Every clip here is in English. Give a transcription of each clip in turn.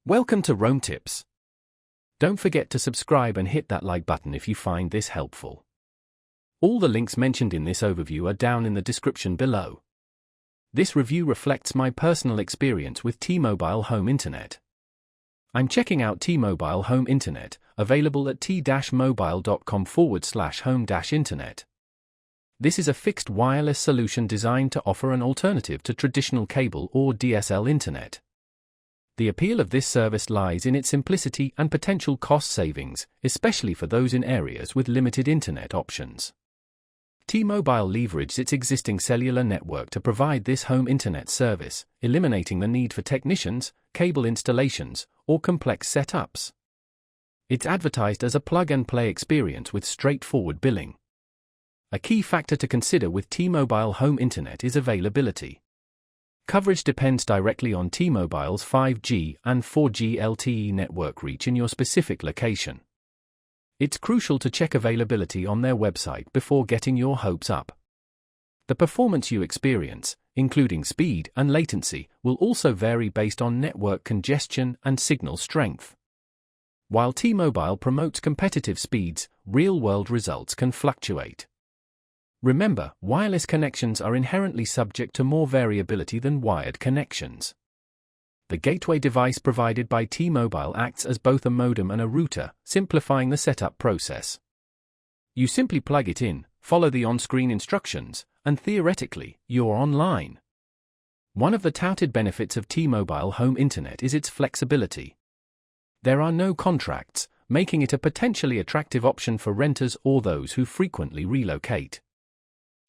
Welcome to Roam Tips. Don't forget to subscribe and hit that like button if you find this helpful. All the links mentioned in this overview are down in the description below. This review reflects my personal experience with T-Mobile Home Internet. I'm checking out T-Mobile Home Internet, available at t-mobile.com/home-internet. This is a fixed wireless solution designed to offer an alternative to traditional cable or DSL internet. The appeal of this service lies in its simplicity and potential cost savings, especially for those in areas with limited internet options. T-Mobile leveraged its existing cellular network to provide this home internet service, eliminating the need for technicians, cable installations, or complex setups. It's advertised as a plug-and-play experience with straightforward billing. A key factor to consider with T-Mobile Home Internet is availability. Coverage depends directly on T-Mobile's 5G and 4G LTE network reach in your specific location. It's crucial to check availability on their website before getting your hopes up. The performance you experience, including speed and latency, will also vary based on network congestion and signal strength. While T-Mobile promotes competitive speeds, real-world results can fluctuate. Remember, wireless connections are inherently subject to more variability than wired connections. The gateway device provided by T-Mobile acts as both a modem and a router, simplifying the setup process. You simply plug it in, follow the on-screen instructions, and theoretically, you're online. One of the touted benefits of T-Mobile Home Internet is its flexibility. There are no contracts, making it a potentially attractive option for renters or those who frequently relocate.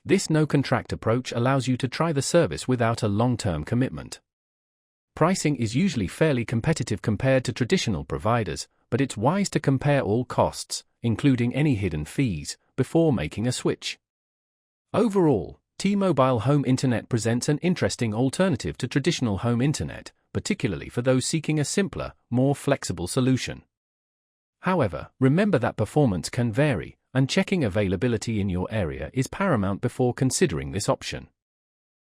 This no-contract approach allows you to try the service without a long-term commitment. Pricing is usually fairly competitive compared to traditional providers, but it's wise to compare all costs, including any hidden fees, before making a switch. Overall, T-Mobile Home Internet presents an interesting alternative to traditional home internet, particularly for those seeking a simpler, more flexible solution. However, remember that performance can vary, and checking availability in your area is paramount before considering this option.